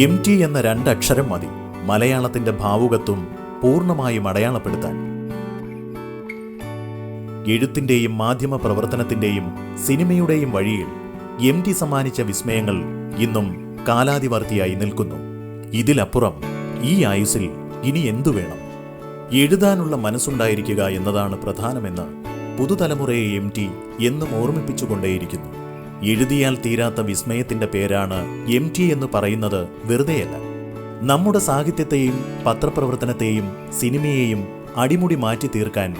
MT എന്ന രണ്ടക്ഷരം മതി മലയാളത്തിന്റെ ഭാവുകത്വം പൂർണ്ണമായും അടയാളപ്പെടുത്താൻ. എഴുത്തിന്റെയും മാധ്യമ പ്രവർത്തനത്തിന്റെയും സിനിമയുടെയും വഴിയിൽ MT സമ്മാനിച്ച വിസ്മയങ്ങൾ ഇന്നും കാലാതിവർത്തിയായി നിൽക്കുന്നു. ഇതിലപ്പുറം ഈ ആയുസ്സിൽ ഇനി എന്തു വേണം? എഴുതാനുള്ള മനസ്സുണ്ടായിരിക്കുക എന്നതാണ് പ്രധാനമെന്ന് പുതുതലമുറയെ MT എന്നും ഓർമ്മിപ്പിച്ചുകൊണ്ടേയിരിക്കുന്നു. എഴുതിയാൽ തീരാത്ത വിസ്മയത്തിന്റെ പേരാണ് MT എന്ന് പറയുന്നത് വെറുതെയല്ല. നമ്മുടെ സാഹിത്യത്തെയും പത്രപ്രവർത്തനത്തെയും സിനിമയെയും അടിമുടി മാറ്റി തീർക്കാൻ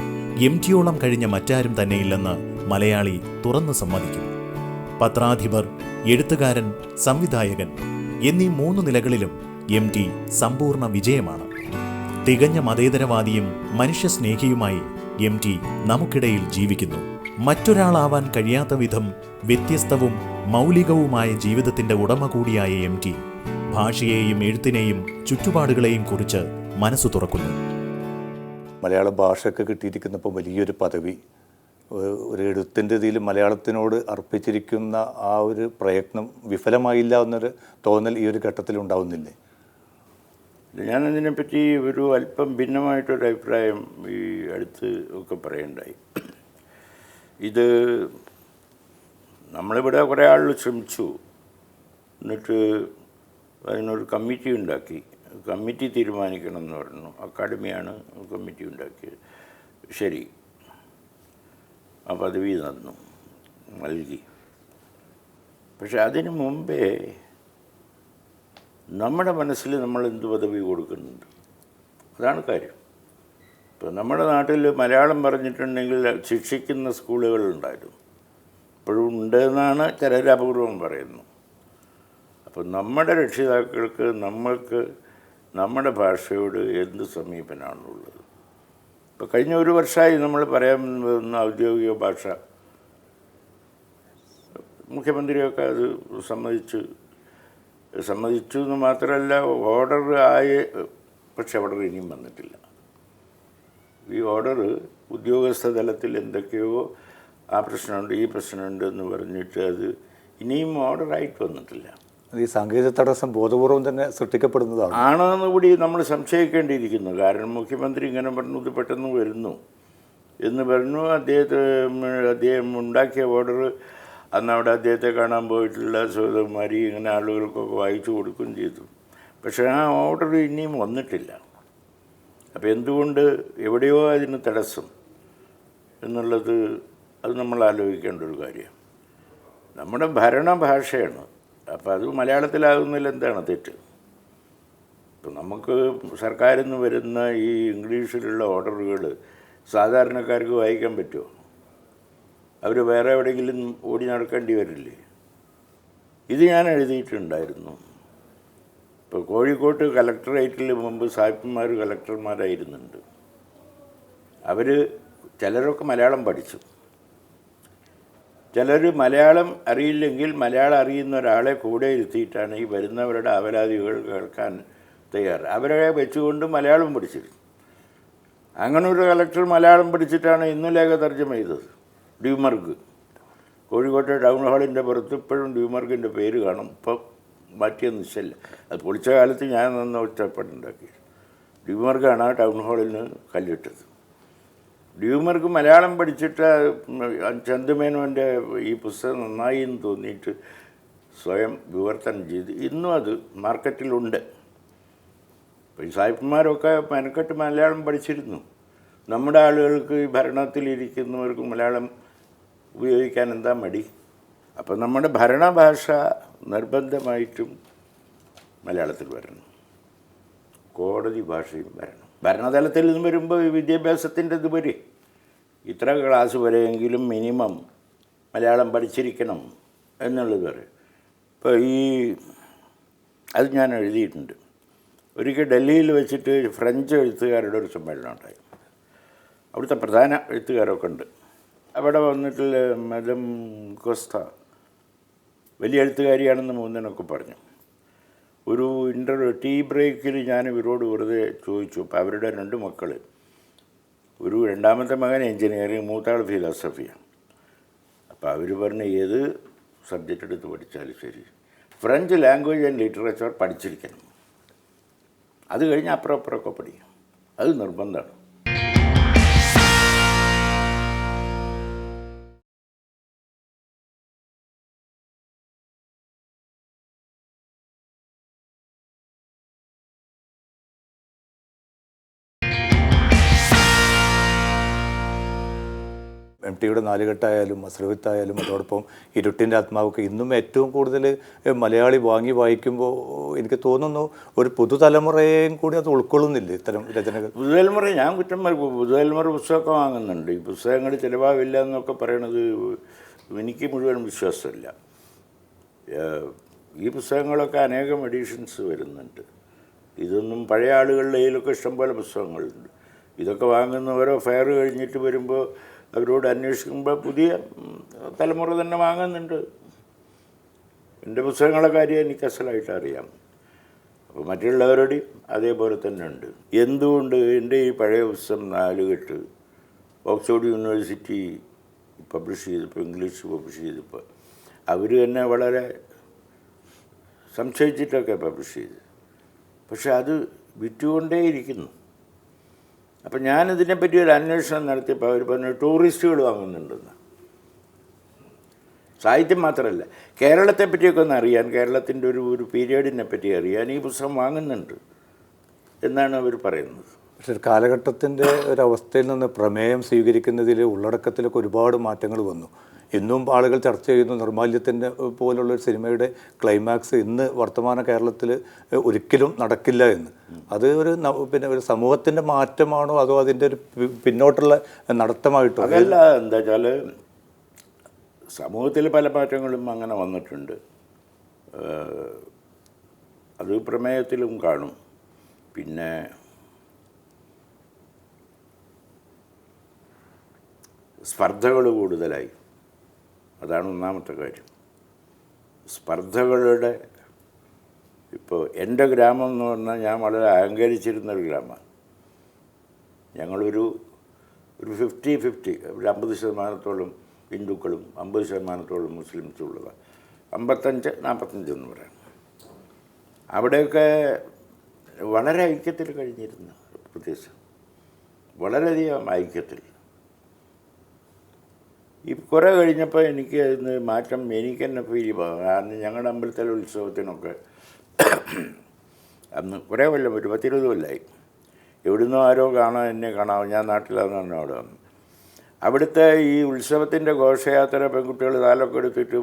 MTയോളം കഴിഞ്ഞ മറ്റാരും തന്നെയില്ലെന്ന് മലയാളി തുറന്നു സമ്മതിക്കും. പത്രാധിപർ, എഴുത്തുകാരൻ, സംവിധായകൻ എന്നീ 3 നിലകളിലും MT സമ്പൂർണ്ണ വിജയമാണ്. തികഞ്ഞ മതേതരവാദിയും മനുഷ്യസ്നേഹിയുമായി MT നമുക്കിടയിൽ ജീവിക്കുന്നു. മറ്റൊരാളാവാൻ കഴിയാത്ത വിധം വ്യത്യസ്തവും മൗലികവുമായ ജീവിതത്തിന്റെ ഉടമ കൂടിയായ MT ഭാഷയെയും എഴുത്തിനെയും ചുറ്റുപാടുകളെയും കുറിച്ച് മനസ്സു തുറക്കുന്നു. മലയാള ഭാഷയ്ക്ക് കിട്ടിയിരിക്കുന്നപ്പോൾ വലിയൊരു പദവി, ഒരു എഴുത്തിൻ്റെ ഇതിൽ മലയാളത്തിനോട് അർപ്പിച്ചിരിക്കുന്ന ആ ഒരു പ്രയത്നം വിഫലമായില്ല എന്നൊരു തോന്നൽ ഈ ഒരു ഘട്ടത്തിൽ ഉണ്ടാവുന്നില്ലേ? ഞാനതിനെപ്പറ്റി ഒരു അല്പം ഭിന്നമായിട്ടൊരു അഭിപ്രായം ഈ അടുത്ത് ഒക്കെ പറയുണ്ടായി. ഇത് നമ്മളിവിടെ കുറേ ആളുകൾ ശ്രമിച്ചു, എന്നിട്ട് അതിനൊരു കമ്മിറ്റി ഉണ്ടാക്കി. കമ്മിറ്റി തീരുമാനിക്കണം എന്ന് പറഞ്ഞു. അക്കാഡമിയാണ് കമ്മിറ്റി ഉണ്ടാക്കിയത്. ശരി, ആ പദവി നൽകി. പക്ഷെ അതിനു മുമ്പേ നമ്മുടെ മനസ്സിൽ നമ്മൾ എന്ത് പദവി കൊടുക്കുന്നുണ്ട്, അതാണ് കാര്യം. ഇപ്പോൾ നമ്മുടെ നാട്ടിൽ മലയാളം പറഞ്ഞിട്ടുണ്ടെങ്കിൽ ശിക്ഷിക്കുന്ന സ്കൂളുകളുണ്ടായിരുന്നു, ഇപ്പോഴും ഉണ്ടെന്നാണ് ചിലർ അപൂർവം പറയുന്നു. അപ്പോൾ നമ്മുടെ രക്ഷിതാക്കൾക്ക് നമ്മൾക്ക് നമ്മുടെ ഭാഷയോട് എന്ത് സമീപനമാണുള്ളത്? ഇപ്പോൾ കഴിഞ്ഞ 1 വർഷമായി നമ്മൾ പറയാൻ പോകുന്ന ഔദ്യോഗിക ഭാഷ, മുഖ്യമന്ത്രിയൊക്കെ അത് സമ്മതിച്ചു എന്ന് മാത്രമല്ല, ഓർഡർ ആയി. പക്ഷെ ഓർഡർ ഇനിയും വന്നിട്ടില്ല. ഈ ഓർഡർ ഉദ്യോഗസ്ഥ തലത്തിൽ എന്തൊക്കെയോ ആ പ്രശ്നമുണ്ട് ഈ പ്രശ്നമുണ്ട് എന്ന് പറഞ്ഞിട്ട് അത് ഇനിയും ഓർഡറായിട്ട് വന്നിട്ടില്ല. അത് ഈ സാങ്കേതിക തടസ്സം ബോധപൂർവം തന്നെ സൃഷ്ടിക്കപ്പെടുന്നതാണ് ആണെന്ന് കൂടി നമ്മൾ സംശയിക്കേണ്ടിയിരിക്കുന്നു. കാരണം മുഖ്യമന്ത്രി ഇങ്ങനെ പറഞ്ഞു, ഇത് പെട്ടെന്ന് വരുന്നു എന്ന് പറഞ്ഞു. അദ്ദേഹം ഉണ്ടാക്കിയ ഓർഡർ അന്ന് അവിടെ അദ്ദേഹത്തെ കാണാൻ പോയിട്ടുള്ള സഹോദരന്മാരി ഇങ്ങനെ ആളുകൾക്കൊക്കെ വായിച്ചു കൊടുക്കുകയും ചെയ്തു. പക്ഷേ ആ ഓർഡർ ഇനിയും വന്നിട്ടില്ല. അപ്പോൾ എന്തുകൊണ്ട്, എവിടെയോ അതിന് തടസ്സം എന്നുള്ളത് അത് നമ്മൾ ആലോചിക്കേണ്ട ഒരു കാര്യമാണ്. നമ്മുടെ ഭരണഭാഷയാണ്, അപ്പോൾ അത് മലയാളത്തിലാകുന്നതിൽ എന്താണ് തെറ്റ്? ഇപ്പം നമുക്ക് സർക്കാരിൽ നിന്ന് വരുന്ന ഈ ഇംഗ്ലീഷിലുള്ള ഓർഡറുകൾ സാധാരണക്കാർക്ക് വായിക്കാൻ പറ്റുമോ? അവർ വേറെ എവിടെയെങ്കിലും ഓടി നടക്കേണ്ടി വരില്ലേ? ഇത് ഞാൻ എഴുതിയിട്ടുണ്ടായിരുന്നു. ഇപ്പോൾ കോഴിക്കോട്ട് കലക്ടറേറ്റിൽ മുമ്പ് സാഹിബന്മാർ കലക്ടർമാരായിരുന്നുണ്ട്. അവർ ചിലരൊക്കെ മലയാളം പഠിച്ചു, ചിലർ മലയാളം അറിയില്ലെങ്കിൽ മലയാളം അറിയുന്ന ഒരാളെ കൂടെ ഇരുത്തിയിട്ടാണ് ഈ വരുന്നവരുടെ അപരാധികൾ കേൾക്കാൻ തയ്യാറ്. അവരെ വെച്ചുകൊണ്ട് മലയാളം പഠിച്ചിരുന്നു. അങ്ങനെ ഒരു കലക്ടർ മലയാളം പഠിച്ചിട്ടാണ് ഇന്ന് ലേഖ തർജ്ജമ ചെയ്തത്. ഡ്യൂമർഗ്, കോഴിക്കോട്ടെ ടൗൺ ഹാളിൻ്റെ പുറത്ത് ഇപ്പോഴും ഡ്യൂമർഗിൻ്റെ പേര് കാണും. ഇപ്പം മാറ്റിയ നിശ്ചയില്ല. അത് പൊളിച്ച കാലത്ത് ഞാൻ നന്ന ഒച്ചപ്പാടുണ്ടാക്കി. ഡ്യൂമർഗാണ് ആ ടൗൺ ഹാളിന് കല്ലിട്ടത്. ഡ്യൂമർക്ക് മലയാളം പഠിച്ചിട്ട് ചന്തുമേനോൻ്റെ ഈ പുസ്തകം നന്നായി എന്ന് തോന്നിയിട്ട് സ്വയം വിവർത്തനം ചെയ്ത് ഇന്നും അത് മാർക്കറ്റിലുണ്ട്. ഇപ്പോൾ ഈ സാഹിബന്മാരൊക്കെ മെനക്കെട്ട് മലയാളം പഠിച്ചിരുന്നു. നമ്മുടെ ആളുകൾക്ക് ഈ ഭരണത്തിലിരിക്കുന്നവർക്ക് മലയാളം ഉപയോഗിക്കാൻ എന്താ മടി? അപ്പോൾ നമ്മുടെ ഭരണഭാഷ നിർബന്ധമായിട്ടും മലയാളത്തിൽ വരണം, കോടതി ഭാഷയും വരണം. ഭരണതലത്തിൽ നിന്ന് വരുമ്പോൾ വിദ്യാഭ്യാസത്തിൻ്റെ ഇത് വരെ ഇത്ര ക്ലാസ് വരെയെങ്കിലും മിനിമം മലയാളം പഠിച്ചിരിക്കണം എന്നുള്ളത് വരെ. ഇപ്പോൾ അത് ഞാൻ എഴുതിയിട്ടുണ്ട്. ഒരിക്കൽ ഡൽഹിയിൽ വെച്ചിട്ട് ഫ്രഞ്ച് എഴുത്തുകാരുടെ ഒരു സമ്മേളനം ഉണ്ടായി. അവിടുത്തെ പ്രധാന എഴുത്തുകാരൊക്കെ ഉണ്ട്. അവിടെ വന്നിട്ടുള്ള മദം കോസ്ത വലിയ എഴുത്തുകാരിയാണെന്ന് മൂന്നിനൊക്കെ പറഞ്ഞു. ഒരു ടീ ബ്രേക്കിൽ ഞാൻ ഇവരോട് വെറുതെ ചോദിച്ചു. അപ്പോൾ അവരുടെ 2 മക്കൾ, ഒരു രണ്ടാമത്തെ മകൻ എൻജിനീയറിങ്, മൂത്താൾ ഫിലോസഫിയാണ്. അപ്പോൾ അവർ പറഞ്ഞ് ഏത് സബ്ജക്റ്റ് എടുത്ത് പഠിച്ചാലും ശരി ഫ്രഞ്ച് ലാംഗ്വേജ് ആൻഡ് ലിറ്ററേച്ചർ പഠിച്ചിരിക്കണം. അത് കഴിഞ്ഞ് അപ്പുറമൊക്കെ പഠിക്കും. അത് നിർബന്ധമാണ്. എം ടിയുടെ നാലുകെട്ടായാലും മസ്രവിത്തായാലും അതോടൊപ്പം ഇരുട്ടിൻ്റെ ആത്മാവൊക്കെ ഇന്നും ഏറ്റവും കൂടുതൽ മലയാളി വാങ്ങി വായിക്കുമ്പോൾ എനിക്ക് തോന്നുന്നു ഒരു പുതുതലമുറയെയും കൂടി അത് ഉൾക്കൊള്ളുന്നില്ല ഇത്തരം രചനകൾ. പുതുതലമുറ ഞാൻ കുറ്റം പറയും. പുതുതലമുറ പുസ്തകമൊക്കെ വാങ്ങുന്നുണ്ട്. ഈ പുസ്തകങ്ങൾ ചിലവാകില്ല എന്നൊക്കെ പറയണത് എനിക്ക് മുഴുവൻ വിശ്വാസമില്ല. ഈ പുസ്തകങ്ങളൊക്കെ അനേകം എഡിഷൻസ് വരുന്നുണ്ട്. ഇതൊന്നും പഴയ ആളുകളുടെ കയ്യിലൊക്കെ ഇഷ്ടംപോലെ പുസ്തകങ്ങളുണ്ട്. ഇതൊക്കെ വാങ്ങുന്നവരോ ഫെയർ കഴിഞ്ഞിട്ട് വരുമ്പോൾ അവരോട് അന്വേഷിക്കുമ്പോൾ പുതിയ തലമുറ തന്നെ വാങ്ങുന്നുണ്ട്. എൻ്റെ പുസ്തകങ്ങളെ കാര്യം എനിക്ക് അസലായിട്ട് അറിയാം. അപ്പോൾ മറ്റുള്ളവരുടെയും അതേപോലെ തന്നെ ഉണ്ട്. എന്തുകൊണ്ട് എൻ്റെ ഈ പഴയ പുസ്തകം നാലുകെട്ട് ഓക്സ്ഫോർഡ് യൂണിവേഴ്സിറ്റി പബ്ലിഷ് ചെയ്തപ്പോൾ, ഇംഗ്ലീഷ് പബ്ലിഷ് ചെയ്തപ്പോൾ അവർ തന്നെ വളരെ സംശയിച്ചിട്ടൊക്കെ പബ്ലിഷ് ചെയ്ത്. പക്ഷെ അത് വിറ്റുകൊണ്ടേയിരിക്കുന്നു. അപ്പം ഞാനിതിനെപ്പറ്റി ഒരു അന്വേഷണം നടത്തിയപ്പോൾ അവർ പറഞ്ഞു ടൂറിസ്റ്റുകൾ വാങ്ങുന്നുണ്ടെന്ന്. സാഹിത്യം മാത്രമല്ല, കേരളത്തെ പറ്റിയൊക്കെ ഒന്ന് അറിയാൻ, കേരളത്തിൻ്റെ ഒരു പീരിയഡിനെ പറ്റി അറിയാൻ ഈ പുസ്തകം വാങ്ങുന്നുണ്ട് എന്നാണ് അവർ പറയുന്നത്. പക്ഷേ കാലഘട്ടത്തിൻ്റെ ഒരവസ്ഥയിൽ നിന്ന് പ്രമേയം സ്വീകരിക്കുന്നതിൽ ഉള്ളടക്കത്തിലൊക്കെ ഒരുപാട് മാറ്റങ്ങൾ വന്നു. ഇന്നും ആളുകൾ ചർച്ച ചെയ്യുന്നു നിർമാല്യത്തിൻ്റെ പോലുള്ളൊരു സിനിമയുടെ ക്ലൈമാക്സ് ഇന്ന് വർത്തമാന കേരളത്തിൽ ഒരിക്കലും നടക്കില്ല എന്ന്. അത് ഒരു സമൂഹത്തിൻ്റെ മാറ്റമാണോ അതോ അതിൻ്റെ ഒരു പിന്നോട്ടുള്ള നടത്തമായിട്ടോ? അതല്ല, എന്താ വെച്ചാൽ സമൂഹത്തിൽ പല മാറ്റങ്ങളും അങ്ങനെ വന്നിട്ടുണ്ട്. അത് പ്രമേയത്തിലും കാണും. പിന്നെ സ്പർദ്ധകൾ കൂടുതലായി, അതാണ് ഒന്നാമത്തെ കാര്യം. സ്പർദ്ധകളുടെ ഇപ്പോൾ എൻ്റെ ഗ്രാമം എന്ന് പറഞ്ഞാൽ ഞാൻ വളരെ അഹങ്കരിച്ചിരുന്നൊരു ഗ്രാമമാണ്. ഞങ്ങളൊരു 50-50, ഒരു 50% ഹിന്ദുക്കളും 50% മുസ്ലിംസും ഉള്ളതാണ്. 55-45 എന്ന് പറയാം. അവിടെയൊക്കെ വളരെ ഐക്യത്തിൽ കഴിഞ്ഞിരുന്ന പ്രദേശം, വളരെയധികം ഐക്യത്തിൽ. ഈ കുറേ കഴിഞ്ഞപ്പോൾ എനിക്ക് അതിന് മാറ്റം എനിക്ക് തന്നെ ഫീൽ ചെയ്യും. കാരണം ഞങ്ങളുടെ അമ്പലത്തിലെ ഉത്സവത്തിനൊക്കെ അന്ന് കുറേ കൊല്ലം, ഒരു 10-20 കൊല്ലമായി, എവിടുന്നോ ആരോ എന്നെ കാണാം, ഞാൻ നാട്ടിലാണെന്ന് അവിടെ വന്നു. അവിടുത്തെ ഈ ഉത്സവത്തിൻ്റെ ഘോഷയാത്ര പെൺകുട്ടികൾ താലൊക്കെ എടുത്തിട്ട്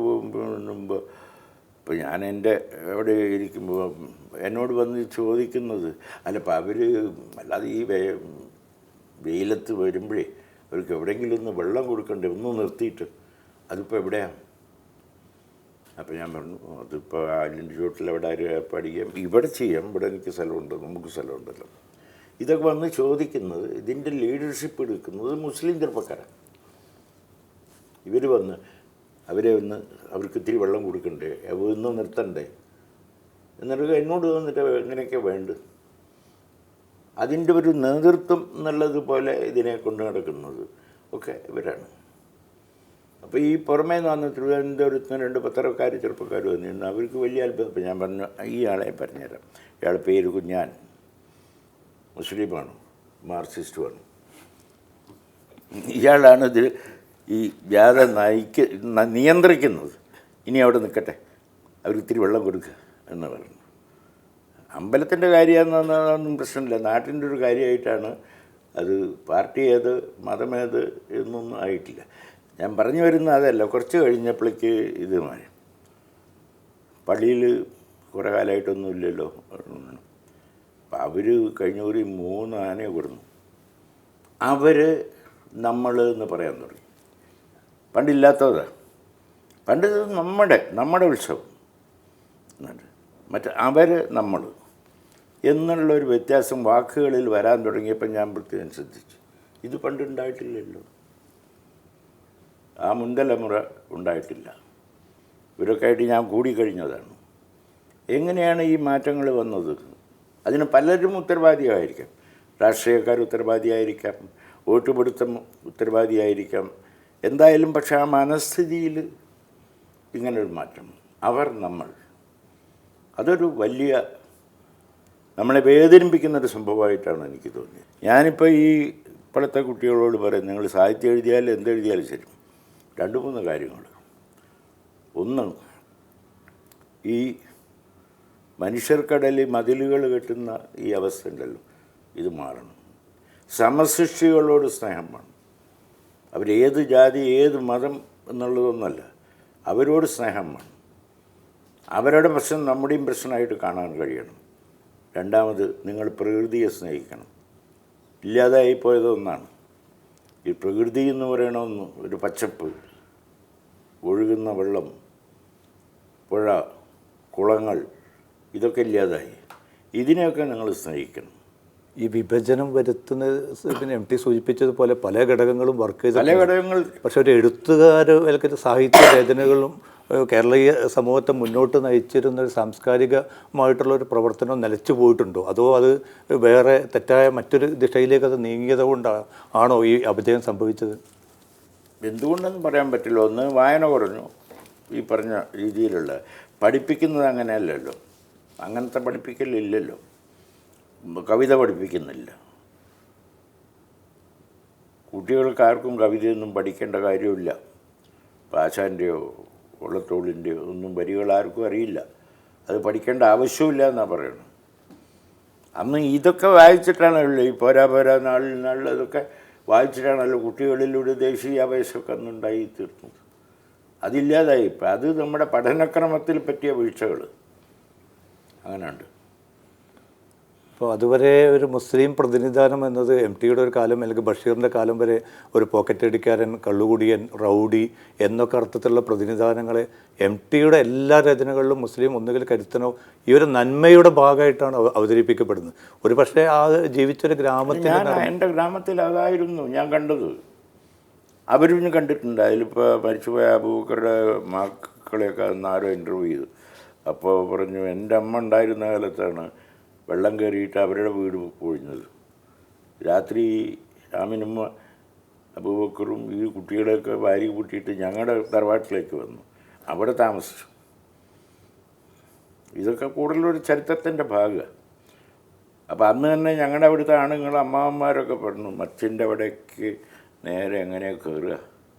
മുമ്പ് ഇപ്പോൾ ഞാൻ എൻ്റെ അവിടെ ഇരിക്കുമ്പോൾ എന്നോട് വന്ന് ചോദിക്കുന്നത്, അല്ലപ്പോൾ അവർ അല്ലാതെ ഈ വെയിലത്ത് വരുമ്പോഴേ അവർക്ക് എവിടെയെങ്കിലും ഒന്ന് വെള്ളം കൊടുക്കണ്ടേ, ഒന്ന് നിർത്തിയിട്ട്, അതിപ്പോൾ എവിടെയാണ്? അപ്പോൾ ഞാൻ പറഞ്ഞു അതിപ്പോൾ അതിൻ്റെ ചുവട്ടിൽ എവിടെ ആരും ഏർപ്പാടിക്കാം, ഇവിടെ ചെയ്യാം, ഇവിടെ എനിക്ക് സ്ഥലമുണ്ട്, നമുക്ക് സ്ഥലമുണ്ടല്ലോ. ഇതൊക്കെ വന്ന് ചോദിക്കുന്നത്, ഇതിൻ്റെ ലീഡർഷിപ്പ് എടുക്കുന്നത് മുസ്ലിം ചെറുപ്പക്കാരാണ്. ഇവർ വന്ന് അവർക്ക് ഇത്തിരി വെള്ളം കൊടുക്കണ്ടേ, ഒന്ന് നിർത്തണ്ടേ എന്നിട്ട് എന്നോട് വന്നിട്ട് എങ്ങനെയൊക്കെ വേണ്ട, അതിൻ്റെ ഒരു നേതൃത്വം എന്നുള്ളതുപോലെ ഇതിനെ കൊണ്ടു നടക്കുന്നത് ഒക്കെ ഇവരാണ്. അപ്പോൾ ഈ പുറമേ നിന്ന് വന്ന് തിരുവനന്തപുരത്ത് 2 പത്രക്കാർ ചെറുപ്പക്കാർ വന്നിരുന്നു. അവർക്ക് വലിയ അത്ഭുതം. അപ്പോൾ ഞാൻ പറഞ്ഞു ഈ ആളെ പറഞ്ഞുതരാം, ഇയാളുടെ പേര് കുഞ്ഞാൻ, മുസ്ലിമാണ്, മാർക്സിസ്റ്റുമാണ്. ഇയാളാണ് ഇത് ഈ ജാഥ നിയന്ത്രിക്കുന്നത്. ഇനി അവിടെ നിൽക്കട്ടെ, അവർക്ക് ഇത്തിരി വെള്ളം കൊടുക്കുക എന്ന് പറഞ്ഞു. അമ്പലത്തിൻ്റെ കാര്യമെന്നൊന്നും പ്രശ്നമില്ല, നാട്ടിൻ്റെ ഒരു കാര്യമായിട്ടാണ് അത്. പാർട്ടി ഏത് മതമേത് എന്നൊന്നും ആയിട്ടില്ല. ഞാൻ പറഞ്ഞു വരുന്ന അതല്ല. കുറച്ച് കഴിഞ്ഞപ്പോഴേക്ക് ഇത് മാറി. പള്ളിയിൽ കുറേ കാലമായിട്ടൊന്നും ഇല്ലല്ലോ. അപ്പം അവർ കഴിഞ്ഞ ഒരു 3 ആനയെ കൊടുന്നു. അവർ നമ്മൾ എന്ന് പറയാൻ തുടങ്ങി. പണ്ടില്ലാത്തതാണ്. പണ്ട് നമ്മുടെ ഉത്സവം, മറ്റേ അവർ നമ്മൾ എന്നുള്ളൊരു വ്യത്യാസം വാക്കുകളിൽ വരാൻ തുടങ്ങിയപ്പോൾ ഞാൻ പ്രത്യേകം ശ്രദ്ധിച്ചു. ഇത് പണ്ടുണ്ടായിട്ടില്ലല്ലോ, ആ മുൻതലമുറ ഉണ്ടായിട്ടില്ല. ഇവരൊക്കെ ആയിട്ട് ഞാൻ കൂടിക്കഴിഞ്ഞതാണ്. എങ്ങനെയാണ് ഈ മാറ്റങ്ങൾ വന്നത്? അതിന് പലരും ഉത്തരവാദിയായിരിക്കാം. രാഷ്ട്രീയക്കാർ ഉത്തരവാദിയായിരിക്കാം, വോട്ടുപിടുത്തം ഉത്തരവാദിയായിരിക്കാം. എന്തായാലും പക്ഷെ ആ മനസ്ഥിതിയിൽ ഇങ്ങനൊരു മാറ്റം. അവർ നമ്മൾ അതൊരു വലിയ നമ്മളെ വേദനിപ്പിക്കുന്നൊരു സംഭവമായിട്ടാണ് എനിക്ക് തോന്നിയത്. ഞാനിപ്പോൾ ഈ ഇപ്പോഴത്തെ കുട്ടികളോട് പറയും, നിങ്ങൾ സാഹിത്യം എഴുതിയാലും എന്തെഴുതിയാലും ശരി, 2-3 കാര്യങ്ങൾ. ഒന്ന്, ഈ മനുഷ്യർക്കിടയിൽ മതിലുകൾ കെട്ടുന്ന ഈ അവസ്ഥ ഉണ്ടല്ലോ, ഇത് മാറണം. സമസൃഷ്ടികളോട് സ്നേഹം വേണം. അവരേത് ജാതി ഏത് മതം എന്നുള്ളതൊന്നുമല്ല, അവരോട് സ്നേഹം വേണം. അവരുടെ പ്രശ്നം നമ്മുടെയും പ്രശ്നമായിട്ട് കാണാൻ കഴിയണം. രണ്ടാമത്, നിങ്ങൾ പ്രകൃതിയെ സ്നേഹിക്കണം. ഇല്ലാതായിപ്പോയത് ഒന്നാണ് ഈ പ്രകൃതി എന്ന് പറയണമെന്ന്. ഒരു പച്ചപ്പ്, ഒഴുകുന്ന വെള്ളം, പുഴ, കുളങ്ങൾ, ഇതൊക്കെ ഇല്ലാതായി. ഇതിനെയൊക്കെ നിങ്ങൾ സ്നേഹിക്കണം. ഈ വിഭജനം വരുത്തുന്നത് പിന്നെ MT സൂചിപ്പിച്ചതുപോലെ പല ഘടകങ്ങളും വർക്ക് ചെയ്ത് പല ഘടകങ്ങൾ. പക്ഷെ ഒരു എഴുത്തുകാർ അല്ലെങ്കിൽ സാഹിത്യ രചനകളും കേരളീയ സമൂഹത്തെ മുന്നോട്ട് നയിച്ചിരുന്ന ഒരു സാംസ്കാരികമായിട്ടുള്ള ഒരു പ്രവർത്തനം നിലച്ചു പോയിട്ടുണ്ടോ, അതോ അത് വേറെ തെറ്റായ മറ്റൊരു ദിശയിലേക്ക് അത് നീങ്ങിയത് കൊണ്ടാണോ ഈ അപജയം സംഭവിച്ചത്? എന്തുകൊണ്ടെന്ന് പറയാൻ പറ്റില്ല. ഒന്ന്, വായന കുറഞ്ഞു. ഈ പറഞ്ഞ രീതിയിലുള്ള പഠിപ്പിക്കുന്നത് അങ്ങനെയല്ലല്ലോ, അങ്ങനത്തെ പഠിപ്പിക്കലില്ലല്ലോ. കവിത പഠിപ്പിക്കുന്നില്ല. കുട്ടികൾക്ക് ആർക്കും കവിതയൊന്നും പഠിക്കേണ്ട കാര്യമില്ല. ആശാൻ്റെയോ വള്ളത്തോളിൻ്റെയോ ഒന്നും വരികൾ ആർക്കും അറിയില്ല. അത് പഠിക്കേണ്ട ആവശ്യമില്ല എന്നാണ് പറയുന്നത്. അന്ന് ഇതൊക്കെ വായിച്ചിട്ടാണല്ലോ ഈ പോരാ നാളിൽ അതൊക്കെ വായിച്ചിട്ടാണല്ലോ കുട്ടികളിലൂടെ ദേശീയാവേശമൊക്കെ അന്നുണ്ടായി തീർന്നത്. അതില്ലാതായി ഇപ്പം. അത് നമ്മുടെ പഠനക്രമത്തിൽ പറ്റിയ വീഴ്ചകൾ അങ്ങനെയുണ്ട്. അപ്പോൾ അതുവരെ ഒരു മുസ്ലിം പ്രതിനിധാനം എന്നത് MTയുടെ ഒരു കാലം അല്ലെങ്കിൽ ബഷീറിൻ്റെ കാലം വരെ ഒരു പോക്കറ്റടിക്കാരൻ, കള്ളുകുടിയൻ, റൗഡി എന്നൊക്കെ അർത്ഥത്തിലുള്ള പ്രതിനിധാനങ്ങളെ MTയുടെ എല്ലാ രചനകളിലും മുസ്ലിം ഒന്നുകിൽ കരുത്തനോ ഈ ഒരു നന്മയുടെ ഭാഗമായിട്ടാണ് അവതരിപ്പിക്കപ്പെടുന്നത്. ഒരു പക്ഷേ ആ ജീവിച്ചൊരു ഗ്രാമത്തിൽ, എൻ്റെ ഗ്രാമത്തിൽ അതായിരുന്നു ഞാൻ കണ്ടത്. അവരും കണ്ടിട്ടുണ്ട്. അതിലിപ്പോൾ മരിച്ചുപോയ അബൂബക്കറുടെ മക്കളെയൊക്കെ അന്ന് ആരോ ഇൻ്റർവ്യൂ ചെയ്തു. അപ്പോൾ പറഞ്ഞു, എൻ്റെ അമ്മ ഉണ്ടായിരുന്ന കാലത്താണ് വെള്ളം കയറിയിട്ട് അവരുടെ വീട് പൊഴിഞ്ഞത്. രാത്രി ആമിനമ്മ അബൂബക്കറും ഈ കുട്ടികളെയൊക്കെ വാരി കൂട്ടിയിട്ട് ഞങ്ങളുടെ തറവാട്ടിലേക്ക് വന്നു, അവിടെ താമസിച്ചു. ഇതൊക്കെ കൂടുതലൊരു ചരിത്രത്തിൻ്റെ ഭാഗമാണ്. അപ്പോൾ അന്ന് തന്നെ ഞങ്ങളുടെ അവിടുത്തെ ആണുങ്ങൾ അമ്മാവന്മാരൊക്കെ പറഞ്ഞു, മച്ചിൻ്റെ അവിടേക്ക് നേരെ എങ്ങനെ കയറുക,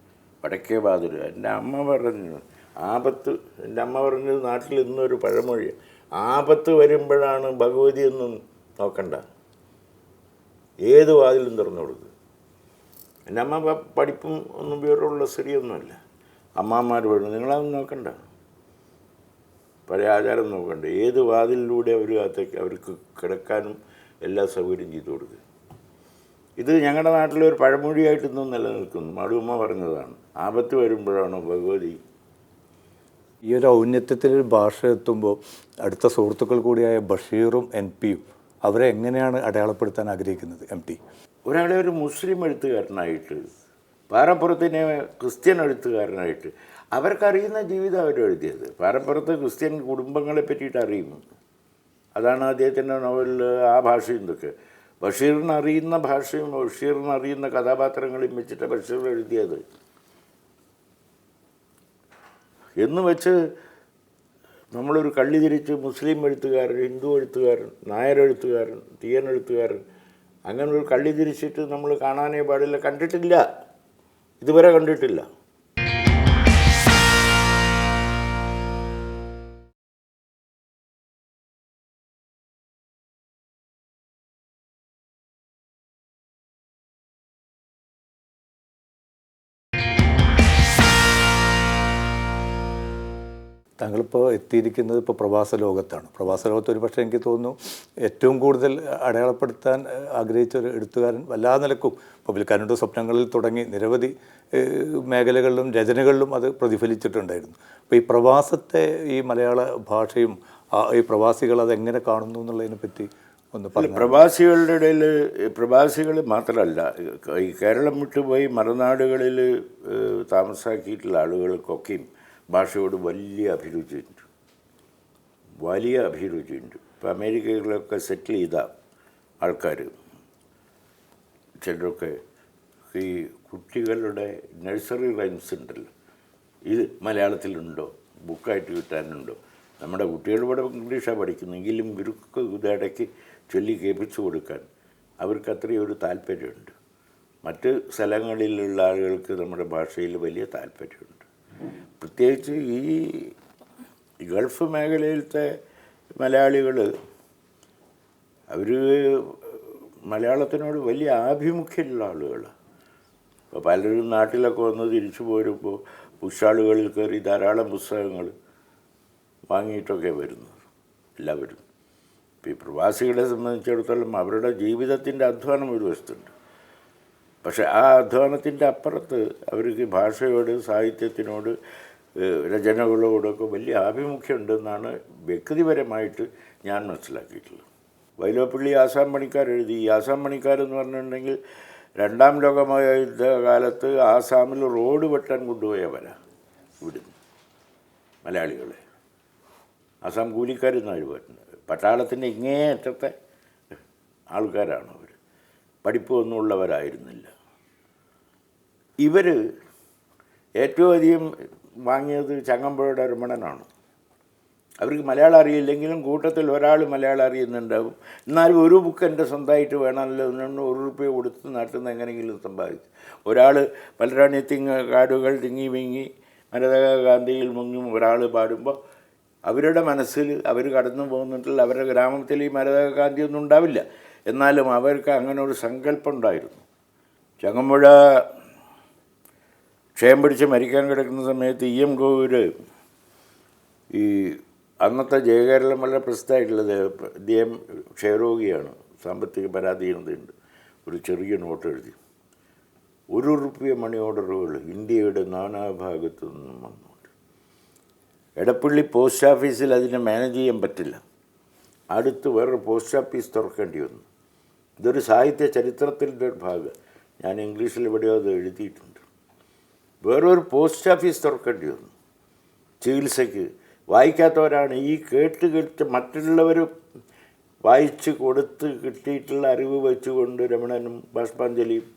വടക്കേ വാതിൽ. എൻ്റെ അമ്മ പറഞ്ഞു ആപത്ത്. എൻ്റെ അമ്മ പറഞ്ഞത് നാട്ടിൽ ഇന്നൊരു പഴമൊഴി, ആപത്ത് വരുമ്പോഴാണ് ഭഗവതിയൊന്നും നോക്കണ്ട, ഏത് വാതിലും തുറന്നു കൊടുക്കുക. എൻ്റെ അമ്മ പഠിപ്പും ഒന്നും വിവരമുള്ള സ്ത്രീയൊന്നുമല്ല. അമ്മാമ്മമാർ പറഞ്ഞു, നിങ്ങളതൊന്നും നോക്കണ്ട, പഴയ ആചാരം നോക്കണ്ട, ഏത് വാതിലിലൂടെ അവർക്ക് കിടക്കാനും എല്ലാ സൗകര്യം ചെയ്തു കൊടുക്കുക. ഇത് ഞങ്ങളുടെ നാട്ടിലൊരു പഴമൊഴിയായിട്ട് ഇന്നും നിലനിൽക്കുന്നു. മടുമ്മ പറഞ്ഞതാണ്, ആപത്ത് വരുമ്പോഴാണോ ഭഗവതി. ഈ ഒരു ഔന്നത്യത്തിലൊരു ഭാഷ എത്തുമ്പോൾ അടുത്ത സുഹൃത്തുക്കൾ കൂടിയായ ബഷീറും NPയും അവരെ എങ്ങനെയാണ് അടയാളപ്പെടുത്താൻ ആഗ്രഹിക്കുന്നത് MT? ഒരാളെ ഒരു മുസ്ലിം എഴുത്തുകാരനായിട്ട്, പാറപ്പുറത്തിനെ ക്രിസ്ത്യൻ എഴുത്തുകാരനായിട്ട്, അവർക്കറിയുന്ന ജീവിതം അവരെഴുതിയത്. പാറപ്പുറത്ത് ക്രിസ്ത്യൻ കുടുംബങ്ങളെ പറ്റിയിട്ട് അറിയുന്നു. അതാണ് അദ്ദേഹത്തിൻ്റെ നോവലിൽ ആ ഭാഷയും ഇതൊക്കെ. ബഷീറിന് അറിയുന്ന ഭാഷയും ബഷീറിന് അറിയുന്ന കഥാപാത്രങ്ങളെയും വെച്ചിട്ട് ബഷീർ എഴുതിയത്. എന്ന് വെച്ച് നമ്മളൊരു കള്ളി തിരിച്ച് മുസ്ലിം എഴുത്തുകാരൻ, ഹിന്ദു എഴുത്തുകാരൻ, നായർ എഴുത്തുകാരൻ, തീയൻ എഴുത്തുകാരൻ, അങ്ങനെ ഒരു കള്ളി തിരിച്ചിട്ട് നമ്മൾ കാണാനേ പാടില്ല. കണ്ടിട്ടില്ല, ഇതുവരെ കണ്ടിട്ടില്ല. താങ്കളിപ്പോൾ എത്തിയിരിക്കുന്നത് ഇപ്പോൾ പ്രവാസ ലോകത്താണ്. പ്രവാസ ലോകത്ത് ഒരു പക്ഷേ എനിക്ക് തോന്നുന്നു ഏറ്റവും കൂടുതൽ അടയാളപ്പെടുത്താൻ ആഗ്രഹിച്ച ഒരു എഴുത്തുകാരൻ എല്ലാ നിലക്കും ഇപ്പോൾ വിൽക്കാനുണ്ട് സ്വപ്നങ്ങളിൽ തുടങ്ങി നിരവധി മേഖലകളിലും രചനകളിലും അത് പ്രതിഫലിച്ചിട്ടുണ്ടായിരുന്നു. അപ്പോൾ ഈ പ്രവാസത്തെ ഈ മലയാള ഭാഷയും ഈ പ്രവാസികൾ അതെങ്ങനെ കാണുന്നു എന്നുള്ളതിനെ പറ്റി ഒന്ന് പറഞ്ഞു. പ്രവാസികളുടെ ഇടയിൽ പ്രവാസികൾ മാത്രമല്ല, ഈ കേരളം വിട്ടുപോയി മറുനാടുകളിൽ താമസാക്കിയിട്ടുള്ള ആളുകൾക്കൊക്കെയും ഭാഷയോട് വലിയ അഭിരുചിയുണ്ട്. ഇപ്പോൾ അമേരിക്കയിലൊക്കെ സെറ്റിൽ ചെയ്ത ആൾക്കാർ ചിലരൊക്കെ ഈ കുട്ടികളുടെ നഴ്സറി റൈംസ് ഉണ്ടല്ലോ, ഇത് മലയാളത്തിലുണ്ടോ, ബുക്കായിട്ട് കിട്ടാനുണ്ടോ, നമ്മുടെ കുട്ടികൾ ഇവിടെ ഇംഗ്ലീഷാണ് പഠിക്കുന്നെങ്കിലും ഇവർക്ക് ഇടയ്ക്ക് ചൊല്ലി കേൾപ്പിച്ചു കൊടുക്കാൻ അവർക്ക് അത്രയും ഒരു താല്പര്യമുണ്ട്. മറ്റ് സ്ഥലങ്ങളിലുള്ള ആളുകൾക്ക് നമ്മുടെ ഭാഷയിൽ വലിയ താല്പര്യമുണ്ട്. പ്രത്യേകിച്ച് ഈ ഗൾഫ് മേഖലയിലത്തെ മലയാളികൾ അവർ മലയാളത്തിനോട് വലിയ ആഭിമുഖ്യമുള്ള ആളുകളാണ്. അപ്പോൾ പലരും നാട്ടിലൊക്കെ വന്ന് തിരിച്ചു പോരുമ്പോൾ പുസ്തകാളുകളിൽ കയറി ധാരാളം പുസ്തകങ്ങൾ വാങ്ങിയിട്ടൊക്കെ വരുന്നത് എല്ലാവരും. ഇപ്പോൾ ഈ പ്രവാസികളെ സംബന്ധിച്ചിടത്തോളം അവരുടെ ജീവിതത്തിൻ്റെ അധ്വാനം ഒരു വശത്തുണ്ട്. പക്ഷേ ആ അധ്വാനത്തിൻ്റെ അപ്പുറത്ത് അവർക്ക് ഭാഷയോട്, സാഹിത്യത്തിനോട്, രചനകളോടൊക്കെ വലിയ ആഭിമുഖ്യമുണ്ടെന്നാണ് വ്യക്തിപരമായിട്ട് ഞാൻ മനസ്സിലാക്കിയിട്ടുള്ളത്. വൈലോപ്പിള്ളി ആസാം പണിക്കാർ എഴുതി. ഈ ആസാം പണിക്കാരെന്ന് പറഞ്ഞിട്ടുണ്ടെങ്കിൽ 2ാം ലോകമഹായുദ്ധകാലത്ത് ആസാമിൽ റോഡ് വെട്ടാൻ കൊണ്ടുപോയവരാ ഇവിടുന്ന് മലയാളികളെ. ആസാം കൂലിക്കാരെന്നാണ് പറയുന്നത്. പട്ടാളത്തിൻ്റെ ഇങ്ങേയറ്റത്തെ ആൾക്കാരാണ് അവർ. പഠിപ്പൊന്നും ഉള്ളവരായിരുന്നില്ല. ഇവർ ഏറ്റവും അധികം വാങ്ങിയത് ചങ്ങമ്പുഴയുടെ രമണനാണ്. അവർക്ക് മലയാളം അറിയില്ലെങ്കിലും കൂട്ടത്തിൽ ഒരാൾ മലയാളം അറിയുന്നുണ്ടാവും. എന്നാലും ഒരു ബുക്ക് എൻ്റെ സ്വന്തമായിട്ട് വേണമല്ലോ എന്ന് ₹1 കൊടുത്ത് നാട്ടിൽ നിന്ന് എങ്ങനെയെങ്കിലും സമ്പാദിക്കും. ഒരാൾ മലരാണി കാടുകൾ തിങ്ങി വിങ്ങി മരതക ഗാന്ധിയിൽ മുങ്ങും ഒരാൾ പാടുമ്പോൾ അവരുടെ മനസ്സിൽ അവർ കടന്നു പോകുന്നിട്ടുള്ള അവരുടെ ഗ്രാമത്തിൽ ഈ മരതക ഗാന്ധിയൊന്നും ഉണ്ടാവില്ല. എന്നാലും അവർക്ക് അങ്ങനെ ഒരു സങ്കല്പം ഉണ്ടായിരുന്നു. ചങ്ങമ്പുഴ ക്ഷയം പിടിച്ച് മരിക്കാൻ കിടക്കുന്ന സമയത്ത് EM കോവൂർ ഈ അന്നത്തെ ജയകേരളം വളരെ പ്രസിദ്ധമായിട്ടുള്ളത്, അദ്ദേഹം ക്ഷയരോഗിയാണ്, സാമ്പത്തിക പരാധീനതയുണ്ട്. ഒരു ചെറിയ നോട്ട് എഴുതി, ₹1 മണി ഓർഡറുകൾ ഇന്ത്യയുടെ നാനാഭാഗത്തു നിന്നും വന്നുകൊണ്ട്. എടപ്പള്ളി പോസ്റ്റ് ഓഫീസിൽ അതിനെ മാനേജ് ചെയ്യാൻ പറ്റില്ല. അടുത്ത് വേറൊരു പോസ്റ്റ് ഓഫീസ് തുറക്കേണ്ടി വന്നു. ഇതൊരു സാഹിത്യ ചരിത്രത്തിൻ്റെ ഒരു ഭാഗം. ഞാൻ ഇംഗ്ലീഷിൽ എവിടെയോ അത് എഴുതിയിട്ടുണ്ട്. വേറൊരു പോസ്റ്റ് ഓഫീസ് തുറക്കേണ്ടി വന്നു ചികിത്സയ്ക്ക്. വായിക്കാത്തവരാണ് ഈ കേട്ട് മറ്റുള്ളവർ വായിച്ച് കൊടുത്ത് കിട്ടിയിട്ടുള്ള അറിവ് വെച്ചുകൊണ്ട് രമണനും ബാഷ്പാഞ്ജലിയും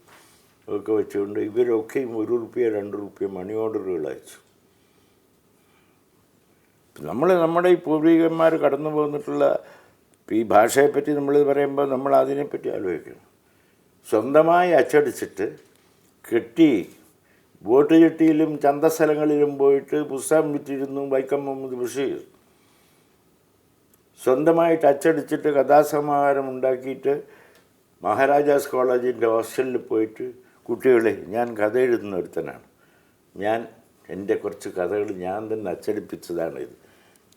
ഒക്കെ വെച്ചുകൊണ്ട് ഇവരൊക്കെയും ₹1 ₹2 മണി ഓർഡറുകൾ അയച്ചു. നമ്മുടെ ഈ പൂർവികന്മാർ കടന്നു പോന്നിട്ടുള്ള ഈ ഭാഷയെപ്പറ്റി നമ്മൾ പറയുമ്പോൾ നമ്മൾ അതിനെപ്പറ്റി ആലോചിക്കണം. സ്വന്തമായി അച്ചടിച്ചിട്ട് കെട്ടി വോട്ട് ചട്ടിയിലും ചന്തസ്ഥലങ്ങളിലും പോയിട്ട് പുസ്തകം വിറ്റിരുന്നു വൈക്കം മുഹമ്മദ് ബഷീർ. സ്വന്തമായിട്ട് അച്ചടിച്ചിട്ട് കഥാസമാഹാരം ഉണ്ടാക്കിയിട്ട് മഹാരാജാസ് കോളേജിൻ്റെ ഹോസ്റ്റലിൽ പോയിട്ട്, കുട്ടികളെ ഞാൻ കഥ എഴുതുന്ന ഒരുത്തനാണ്, ഞാൻ എൻ്റെ കുറച്ച് കഥകൾ ഞാൻ തന്നെ അച്ചടിപ്പിച്ചതാണിത്,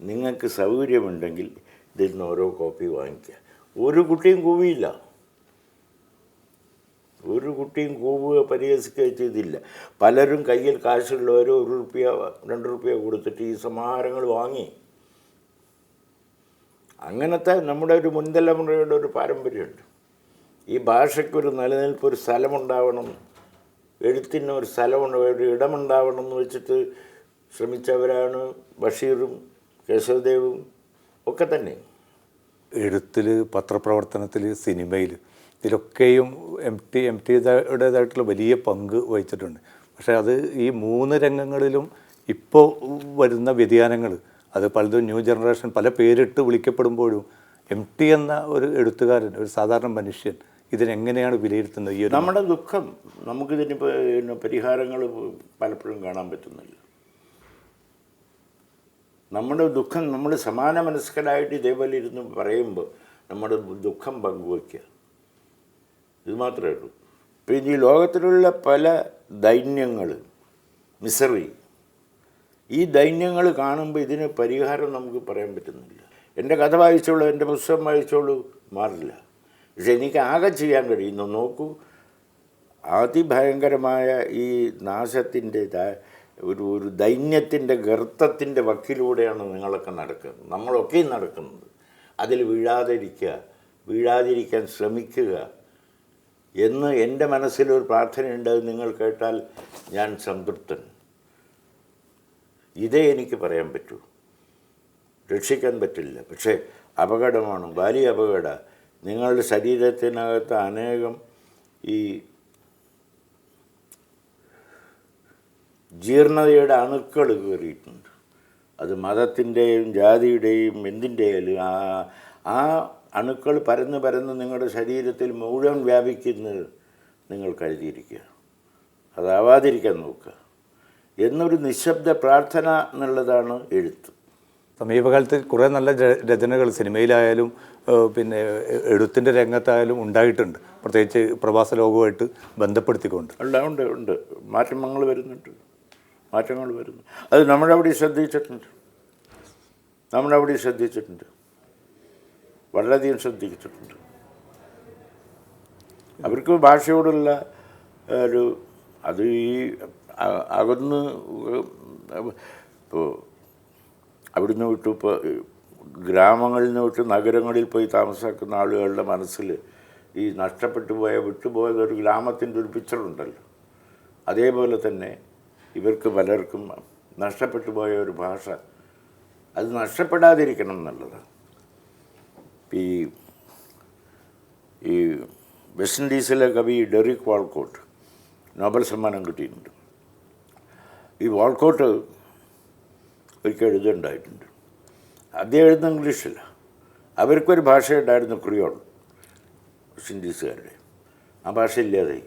നിങ്ങൾക്ക് സൗകര്യമുണ്ടെങ്കിൽ ഇതിൽ നിന്ന് ഓരോ കോപ്പി വാങ്ങിക്കുക. ഒരു കുട്ടിയും കൂവിയില്ല. ഒരു കുട്ടിയും കൂവുക പരിഹസിക്കുകയോ ചെയ്തില്ല. പലരും കയ്യിൽ കാശുള്ളവരോ ₹1 ₹2 കൊടുത്തിട്ട് ഈ സമാഹാരങ്ങൾ വാങ്ങി. അങ്ങനത്തെ നമ്മുടെ ഒരു മുൻതലമുറയുടെ ഒരു പാരമ്പര്യമുണ്ട്. ഈ ഭാഷയ്ക്കൊരു നിലനിൽപ്പ്, ഒരു സ്ഥലമുണ്ടാവണം, എഴുത്തിന് ഒരു സ്ഥലമുണ്ട്, ഒരു ഇടമുണ്ടാവണം എന്ന് വെച്ചിട്ട് ശ്രമിച്ചവരാണ് ബഷീറും കേശവദേവും ഒക്കെ തന്നെ. എഴുത്തിൽ, പത്രപ്രവർത്തനത്തിൽ, സിനിമയിൽ, ഇതിലൊക്കെയും MTയുടേതായിട്ടുള്ള വലിയ പങ്ക് വഹിച്ചിട്ടുണ്ട്. പക്ഷേ അത് ഈ 3 രംഗങ്ങളിലും ഇപ്പോൾ വരുന്ന വ്യതിയാനങ്ങൾ, അത് പലതും ന്യൂ ജനറേഷൻ പല പേരിട്ട് വിളിക്കപ്പെടുമ്പോഴും MT എന്ന ഒരു എഴുത്തുകാരൻ, ഒരു സാധാരണ മനുഷ്യൻ ഇതിനെങ്ങനെയാണ് വിലയിരുത്തുന്നത്? ഈ നമ്മുടെ ദുഃഖം, നമുക്കിതിന് പരിഹാരങ്ങൾ പലപ്പോഴും കാണാൻ പറ്റുന്നില്ല. നമ്മുടെ ദുഃഖം നമ്മൾ സമാന മനസ്കരായിട്ട് ഇതേപോലെ ഇരുന്ന് പറയുമ്പോൾ നമ്മുടെ ദുഃഖം പങ്കുവയ്ക്കുക, ഇത് മാത്രമേ ഉള്ളൂ. പിന്നെ ഈ ലോകത്തിലുള്ള പല ദൈന്യങ്ങൾ, മിസറി, ഈ ദൈന്യങ്ങൾ കാണുമ്പോൾ ഇതിന് പരിഹാരം നമുക്ക് പറയാൻ പറ്റുന്നില്ല. എൻ്റെ കഥ വായിച്ചോളൂ, എൻ്റെ പുസ്തകം വായിച്ചോളൂ, മാറില്ല. പക്ഷെ എനിക്ക് ആകെ ചെയ്യാൻ കഴിയുന്നു, നോക്കൂ, അതിഭയങ്കരമായ ഈ നാശത്തിൻ്റെ ഒരു ദൈന്യത്തിൻ്റെ ഗർത്തത്തിൻ്റെ വക്കിലൂടെയാണ് നിങ്ങളൊക്കെ നടക്കുന്നത്, നമ്മളൊക്കെയും നടക്കുന്നത്. അതിൽ വീഴാതിരിക്കാൻ ശ്രമിക്കുക എന്ന് എൻ്റെ മനസ്സിലൊരു പ്രാർത്ഥനയുണ്ട്. അത് നിങ്ങൾ കേട്ടാൽ ഞാൻ സംതൃപ്തൻ. ഇതേ എനിക്ക് പറയാൻ പറ്റൂ. രക്ഷിക്കാൻ പറ്റില്ല, പക്ഷേ അപകടമാണ്, വലിയ അപകട. നിങ്ങളുടെ ശരീരത്തിനകത്ത് അനേകം ഈ ജീർണതയുടെ അണുക്കൾ കയറിയിട്ടുണ്ട്. അത് മതത്തിൻ്റെയും ജാതിയുടെയും എന്തിൻ്റെയും ആ അണുക്കൾ പരന്ന് പരന്ന് നിങ്ങളുടെ ശരീരത്തിൽ മുഴുവൻ വ്യാപിക്കുന്നത് നിങ്ങൾ കരുതിയിരിക്കുക, അതാവാതിരിക്കാൻ നോക്കുക എന്നൊരു നിശബ്ദ പ്രാർത്ഥന എന്നുള്ളതാണ് എഴുത്ത്. സമീപകാലത്ത് കുറേ നല്ല രചനകൾ സിനിമയിലായാലും പിന്നെ എഴുത്തിൻ്റെ രംഗത്തായാലും ഉണ്ടായിട്ടുണ്ട്, പ്രത്യേകിച്ച് പ്രവാസ ലോകവുമായിട്ട് ബന്ധപ്പെടുത്തിക്കൊണ്ട്. ഉണ്ട് മാറ്റങ്ങൾ വരുന്നുണ്ട്. അത് നമ്മളവിടെ ശ്രദ്ധിച്ചിട്ടുണ്ട്, വളരെയധികം ശ്രദ്ധിച്ചിട്ടുണ്ട്. അവർക്ക് ഭാഷയോടുള്ള ഒരു അത് ഈ അകന്ന് ഇപ്പോൾ അവിടുന്ന് വിട്ടു ഇപ്പോൾ ഗ്രാമങ്ങളിൽ നിന്ന് വിട്ട് നഗരങ്ങളിൽ പോയി താമസിക്കുന്ന ആളുകളുടെ മനസ്സിൽ ഈ നഷ്ടപ്പെട്ടു പോയ വിട്ടുപോയത് ഒരു ഗ്രാമത്തിൻ്റെ ഒരു പിക്ചറുണ്ടല്ലോ, അതേപോലെ തന്നെ ഇവർക്ക് പലർക്കും നഷ്ടപ്പെട്ടു പോയ ഒരു ഭാഷ അത് നഷ്ടപ്പെടാതിരിക്കണം എന്നുള്ളതാണ്. ഈ വെസ്റ്റ് ഇൻഡീസിലെ കവി ഡെറിക് വാൾക്കോട്ട് നോബൽ സമ്മാനം കിട്ടിയിട്ടുണ്ട്. ഈ വാൾക്കോട്ട് ഒരിക്കൽ എഴുതുണ്ടായിട്ടുണ്ട്. അദ്ദേഹം എഴുതുന്ന ഇംഗ്ലീഷില്ല, അവർക്കൊരു ഭാഷയുണ്ടായിരുന്നു ക്രിയോൾ, വെസ്റ്റ് ഇൻഡീസുകാരുടെ. ആ ഭാഷ ഇല്ലാതായി.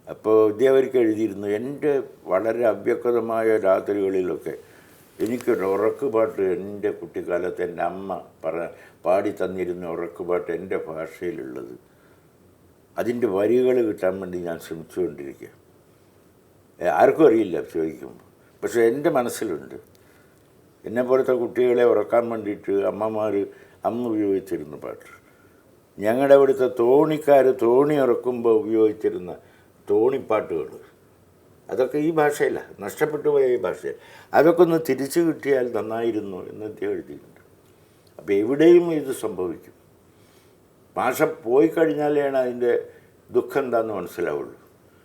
അപ്പോൾ ഇദ്ദേഹം ഒരിക്കൽ എഴുതിയിരുന്നു, എൻ്റെ വളരെ അവ്യക്തമായ രാത്രികളിലൊക്കെ എനിക്കൊരു ഉറക്കുപാട്ട് എൻ്റെ കുട്ടിക്കാലത്ത് എൻ്റെ അമ്മ പാടി തന്നിരുന്ന ഉറക്കുപാട്ട് എൻ്റെ ഭാഷയിലുള്ളത്, അതിൻ്റെ വരികൾ കിട്ടാൻ വേണ്ടി ഞാൻ ശ്രമിച്ചുകൊണ്ടിരിക്കുക. ആർക്കും അറിയില്ല ചോദിക്കുമ്പോൾ, പക്ഷേ എൻ്റെ മനസ്സിലുണ്ട്. എന്നെപ്പോലത്തെ കുട്ടികളെ ഉറക്കാൻ വേണ്ടിയിട്ട് അമ്മമാർ അന്ന് ഉപയോഗിച്ചിരുന്ന പാട്ട്, ഞങ്ങളുടെ അവിടുത്തെ തോണിക്കാർ തോണി ഇറക്കുമ്പോൾ ഉപയോഗിച്ചിരുന്ന തോണിപ്പാട്ടുകൾ, അതൊക്കെ ഈ ഭാഷയിലാണ്, നഷ്ടപ്പെട്ടു പോയ ഈ ഭാഷയിൽ. അതൊക്കെ ഒന്ന് തിരിച്ചു കിട്ടിയാൽ നന്നായിരുന്നു എന്ന് എഴുതിയിട്ടുണ്ട്. അപ്പോൾ എവിടെയും ഇത് സംഭവിക്കും. ഭാഷ പോയി കഴിഞ്ഞാലാണ് അതിൻ്റെ ദുഃഖം എന്താണെന്ന് മനസ്സിലാവുള്ളൂ.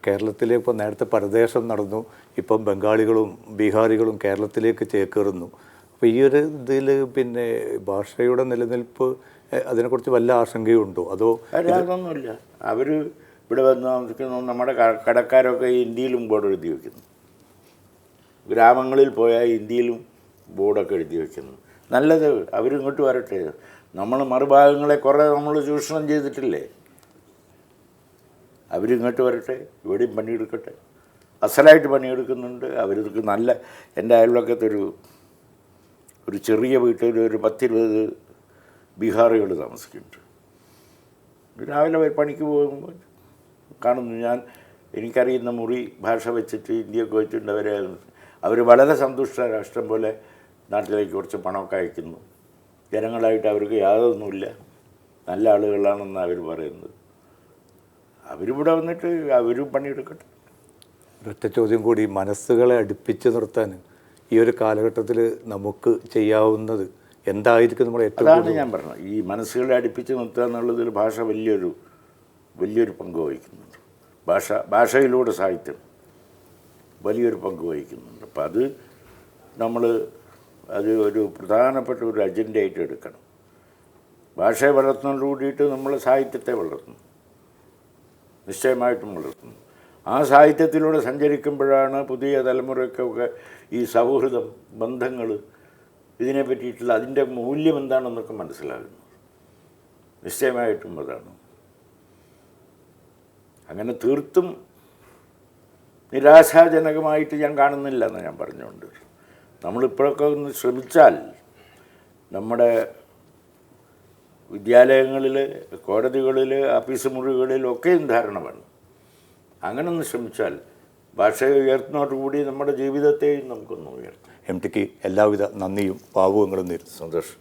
കേരളത്തിലെ ഇപ്പോൾ നേരത്തെ പരദേശം നടന്നു, ഇപ്പം ബംഗാളികളും ബീഹാറികളും കേരളത്തിലേക്ക് ചേക്കേറുന്നു. അപ്പോൾ ഈ ഒരു ഇതിൽ പിന്നെ ഭാഷയുടെ നിലനിൽപ്പ് അതിനെക്കുറിച്ച് വല്ല ആശങ്കയുണ്ടോ? അതോ അതൊന്നുമില്ല. അവർ ഇവിടെ വന്ന് താമസിക്കുന്നു. നമ്മുടെ കടക്കാരൊക്കെ ഹിന്ദിയിലും ബോർഡ് എഴുതി വയ്ക്കുന്നു. ഗ്രാമങ്ങളിൽ പോയാൽ ഹിന്ദിയിലും ബോർഡൊക്കെ എഴുതി വയ്ക്കുന്നു. നല്ലത്, അവരിങ്ങോട്ട് വരട്ടെ. നമ്മൾ മറുഭാഗങ്ങളെ കുറേ നമ്മൾ ചൂഷണം ചെയ്തിട്ടില്ലേ, അവരിങ്ങോട്ട് വരട്ടെ, ഇവിടെയും പണിയെടുക്കട്ടെ. അസലായിട്ട് പണിയെടുക്കുന്നുണ്ട് അവർക്ക്. നല്ല എൻ്റെ അയൽവക്കത്തെ ഒരു ചെറിയ വീട്ടിൽ ഒരു 10-20 ബീഹാറികൾ താമസിക്കുന്നുണ്ട്. രാവിലെ പണിക്ക് പോകുമ്പോൾ കാണുന്നു എനിക്കറിയുന്ന മുറി ഭാഷ വെച്ചിട്ട് ഇന്ത്യയൊക്കെ വെച്ചിട്ടുണ്ട്. അവർ വളരെ സന്തുഷ്ട രാഷ്ട്രം പോലെ നാട്ടിലേക്ക് കുറച്ച് പണമൊക്കെ അയക്കുന്നു. ജനങ്ങളായിട്ട് അവർക്ക് യാതൊന്നുമില്ല, നല്ല ആളുകളാണെന്ന് അവർ പറയുന്നത്. അവരിവിടെ വന്നിട്ട് അവരും പണിയെടുക്കട്ടെ. ഒരൊറ്റ ചോദ്യം കൂടി, മനസ്സുകളെ അടുപ്പിച്ച് നിർത്താൻ ഈ ഒരു കാലഘട്ടത്തിൽ നമുക്ക് ചെയ്യാവുന്നത് എന്തായിരിക്കും? നമ്മൾ അതാണ് ഞാൻ പറഞ്ഞത്, ഈ മനസ്സുകളെ അടുപ്പിച്ച് നിർത്തുക എന്നുള്ളതിൽ ഭാഷ വലിയൊരു പങ്ക് വഹിക്കുന്നുണ്ട്. ഭാഷയിലൂടെ സാഹിത്യം വലിയൊരു പങ്ക് വഹിക്കുന്നുണ്ട്. അപ്പം അത് ഒരു പ്രധാനപ്പെട്ട ഒരു അജണ്ടയായിട്ട് എടുക്കണം. ഭാഷയെ വളർത്തുന്നതോട് കൂടിയിട്ട് നമ്മൾ സാഹിത്യത്തെ വളർത്തുന്നു, നിശ്ചയമായിട്ടും വളർത്തുന്നു. ആ സാഹിത്യത്തിലൂടെ സഞ്ചരിക്കുമ്പോഴാണ് പുതിയ തലമുറയ്ക്കൊക്കെ ഈ സൗഹൃദം, ബന്ധങ്ങൾ, ഇതിനെ പറ്റിയിട്ടുള്ള അതിൻ്റെ മൂല്യം എന്താണെന്നൊക്കെ മനസ്സിലാകുന്നു. നിശ്ചയമായിട്ടും അതാണ്. അങ്ങനെ തീർത്തും നിരാശാജനകമായിട്ട് ഞാൻ കാണുന്നില്ല എന്ന് ഞാൻ പറഞ്ഞുകൊണ്ട്, നമ്മളിപ്പോഴൊക്കെ ഒന്ന് ശ്രമിച്ചാൽ നമ്മുടെ വിദ്യാലയങ്ങളിൽ, കോടതികളിൽ, ഓഫീസ് മുറികളിലൊക്കെയും ധാരണ വേണം. അങ്ങനെ ഒന്ന് ശ്രമിച്ചാൽ ഭാഷയെ ഉയർത്തുന്നതോടുകൂടി നമ്മുടെ ജീവിതത്തെയും നമുക്കൊന്ന് ഉയർത്താം. എം ടിക്ക് എല്ലാവിധ നന്ദിയും ഭാവുകങ്ങളും നേരുന്നു. സന്തോഷം.